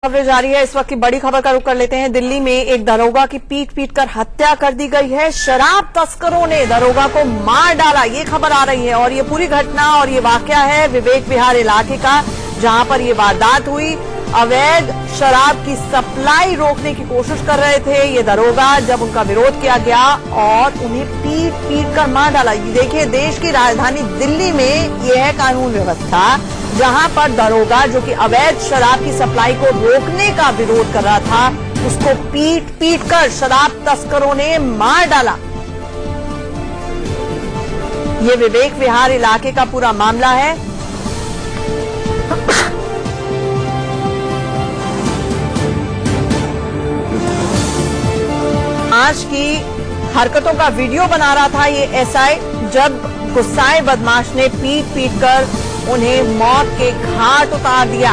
खबरें जारी है। इस वक्त की बड़ी खबर का रुख कर लेते हैं। दिल्ली में एक दरोगा की पीट कर हत्या कर दी गई है। शराब तस्करों ने दरोगा को मार डाला, ये खबर आ रही है। और ये पूरी घटना और ये वाकया है विवेक विहार इलाके का, जहां पर ये वारदात हुई। अवैध शराब की सप्लाई रोकने की कोशिश कर रहे थे ये दरोगा, जब उनका विरोध किया गया और उन्हें पीट कर मार डाला। ये देखिए, देश की राजधानी दिल्ली में यह है कानून व्यवस्था, जहां पर दरोगा जो कि अवैध शराब की सप्लाई को रोकने का विरोध कर रहा था, उसको पीट कर शराब तस्करों ने मार डाला। ये विवेक विहार इलाके का पूरा मामला है। आज की हरकतों का वीडियो बना रहा था ये एसआई, जब गुस्साए बदमाश ने पीट कर उन्हें मौत के घाट उतार दिया।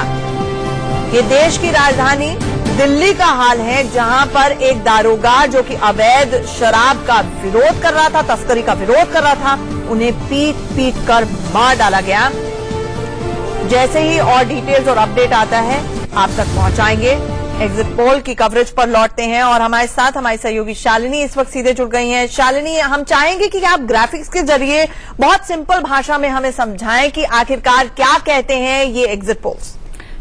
ये देश की राजधानी दिल्ली का हाल है, जहां पर एक दारोगा जो कि अवैध शराब का विरोध कर रहा था, तस्करी का विरोध कर रहा था, उन्हें पीट कर मार डाला गया। जैसे ही और डिटेल्स और अपडेट आता है आप तक पहुंचाएंगे। एग्जिट पोल की कवरेज पर लौटते हैं और हमारे साथ हमारी सहयोगी शालिनी इस वक्त सीधे जुड़ गई हैं। शालिनी, हम चाहेंगे कि आप ग्राफिक्स के जरिए बहुत सिंपल भाषा में हमें समझाएं कि आखिरकार क्या कहते हैं ये एग्जिट पोल्स।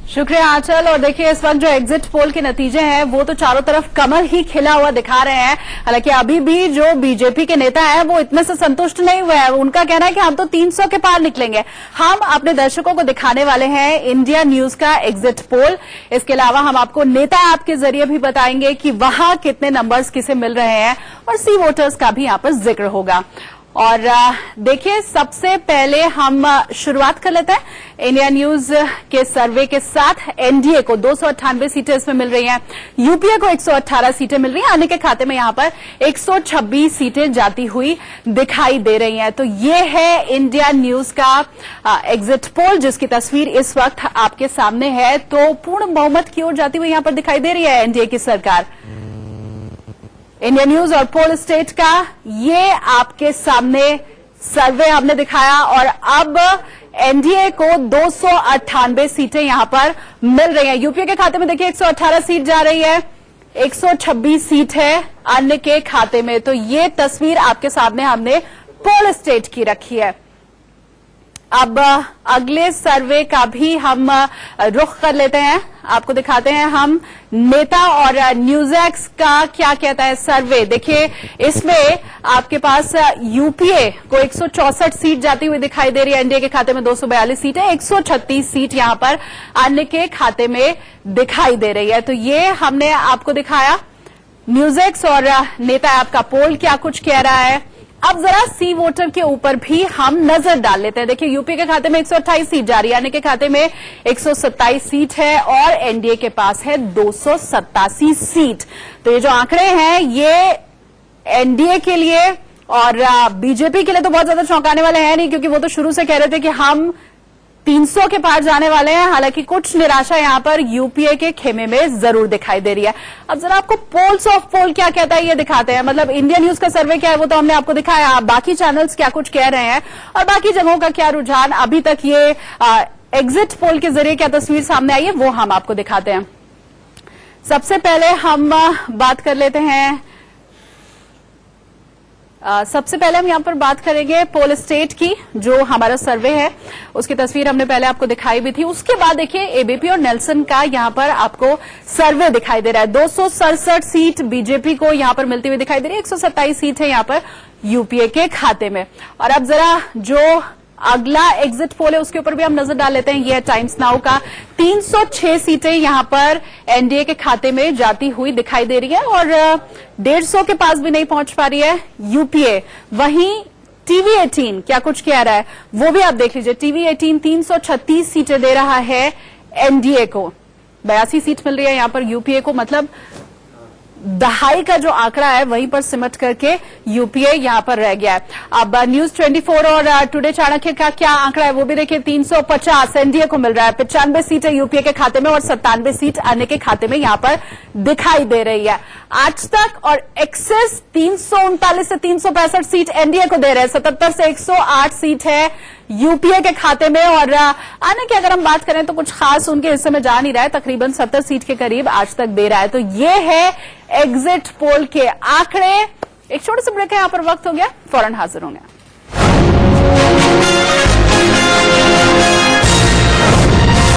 शुक्रिया आंचल। और देखिए, इस वक्त जो एग्जिट पोल के नतीजे हैं वो तो चारों तरफ कमल ही खिला हुआ दिखा रहे हैं। हालांकि अभी भी जो बीजेपी के नेता हैं वो इतने से संतुष्ट नहीं हुए हैं। उनका कहना है कि हम तो 300 के पार निकलेंगे। हम अपने दर्शकों को दिखाने वाले हैं इंडिया न्यूज का एग्जिट पोल। इसके अलावा हम आपको नेता ऐप के जरिए भी बताएंगे कि वहां कितने नंबर्स किसे मिल रहे हैं, और सी वोटर्स का भी यहां पर जिक्र होगा। और देखिए, सबसे पहले हम शुरुआत कर लेते हैं इंडिया न्यूज के सर्वे के साथ। एनडीए को 298 सीटें इसमें मिल रही हैं, यूपीए को 118 सीटें मिल रही हैं, अन्य के खाते में यहां पर 126 सीटें जाती हुई दिखाई दे रही हैं। तो ये है इंडिया न्यूज का एग्जिट पोल, जिसकी तस्वीर इस वक्त आपके सामने है। तो पूर्ण बहुमत की ओर जाती हुई यहां पर दिखाई दे रही है एनडीए की सरकार। इंडिया न्यूज और पोल स्टेट का ये आपके सामने सर्वे हमने दिखाया। और अब एनडीए को 298 सीटें यहां पर मिल रही हैं। यूपीए के खाते में देखिए 118 सीट जा रही है, 126 सीट है अन्य के खाते में। तो ये तस्वीर आपके सामने हमने पोल स्टेट की रखी है। अब अगले सर्वे का भी हम रुख कर लेते हैं, आपको दिखाते हैं हम नेता और न्यूज़एक्स का क्या कहता है सर्वे। देखिए, इसमें आपके पास यूपीए को 164 सीट जाती हुई दिखाई दे रही है, एनडीए के खाते में 242 सीट है, 136 सीट यहां पर अन्य के खाते में दिखाई दे रही है। तो ये हमने आपको दिखाया न्यूज़एक्स और नेता ऐप का पोल क्या कुछ कह रहा है। अब जरा सी वोटर के ऊपर भी हम नजर डाल लेते हैं। देखिए, यूपी के खाते में 128 सीट जा रही है, अन्य के खाते में 127 सीट है, और एनडीए के पास है 287 सीट। तो ये जो आंकड़े हैं ये एनडीए के लिए और बीजेपी के लिए तो बहुत ज्यादा चौंकाने वाले हैं नहीं, क्योंकि वो तो शुरू से कह रहे थे कि हम 300 के पार जाने वाले हैं। हालांकि कुछ निराशा यहां पर यूपीए के खेमे में जरूर दिखाई दे रही है। अब जरा आपको पोल्स ऑफ पोल क्या कहता है ये दिखाते हैं। मतलब इंडिया न्यूज का सर्वे क्या है वो तो हमने आपको दिखाया, आप बाकी चैनल्स क्या कुछ कह रहे हैं और बाकी जगहों का क्या रुझान अभी तक ये एग्जिट पोल के जरिए क्या तस्वीर सामने आई है वो हम आपको दिखाते हैं। सबसे पहले हम बात कर लेते हैं, सबसे पहले हम यहां पर बात करेंगे पोल स्टेट की, जो हमारा सर्वे है उसकी तस्वीर हमने पहले आपको दिखाई भी थी। उसके बाद देखिए एबीपी और नेल्सन का यहां पर आपको सर्वे दिखाई दे रहा है। 267 सीट बीजेपी को यहां पर मिलती हुई दिखाई दे रही है, 127 सीट है यहां पर यूपीए के खाते में। और अब जरा जो अगला एग्जिट पोल है उसके ऊपर भी हम नजर डाल लेते हैं। यह है टाइम्स नाउ का, 306 सीटें यहां पर एनडीए के खाते में जाती हुई दिखाई दे रही है, और 150 के पास भी नहीं पहुंच पा रही है यूपीए। वहीं टीवी 18 क्या कुछ कह रहा है वो भी आप देख लीजिए। टीवी 18 336 सीटें दे रहा है एनडीए को, 82 सीट मिल रही है यहां पर यूपीए को। मतलब दहाई का जो आंकड़ा है वहीं पर सिमट करके यूपीए यहां पर रह गया है। अब न्यूज 24 और टुडे चाणक्य का क्या आंकड़ा है वो भी देखिए। 350 एनडीए को मिल रहा है, 95 सीटें यूपीए के खाते में और 97 सीट अन्य के खाते में यहां पर दिखाई दे रही है। आज तक और एक्सेस 339 से 365 सीट एनडीए को दे रहे हैं, 77 से 108 सीट है यूपीए के खाते में। और आने की अगर हम बात करें तो कुछ खास उनके हिस्से में जा नहीं रहा है, तकरीबन 70 सीट के करीब आज तक दे रहा है। तो ये है एग्जिट पोल के आंकड़े। एक छोटे से ब्रेक है, यहां पर वक्त हो गया, फौरन हाजिर होंगे।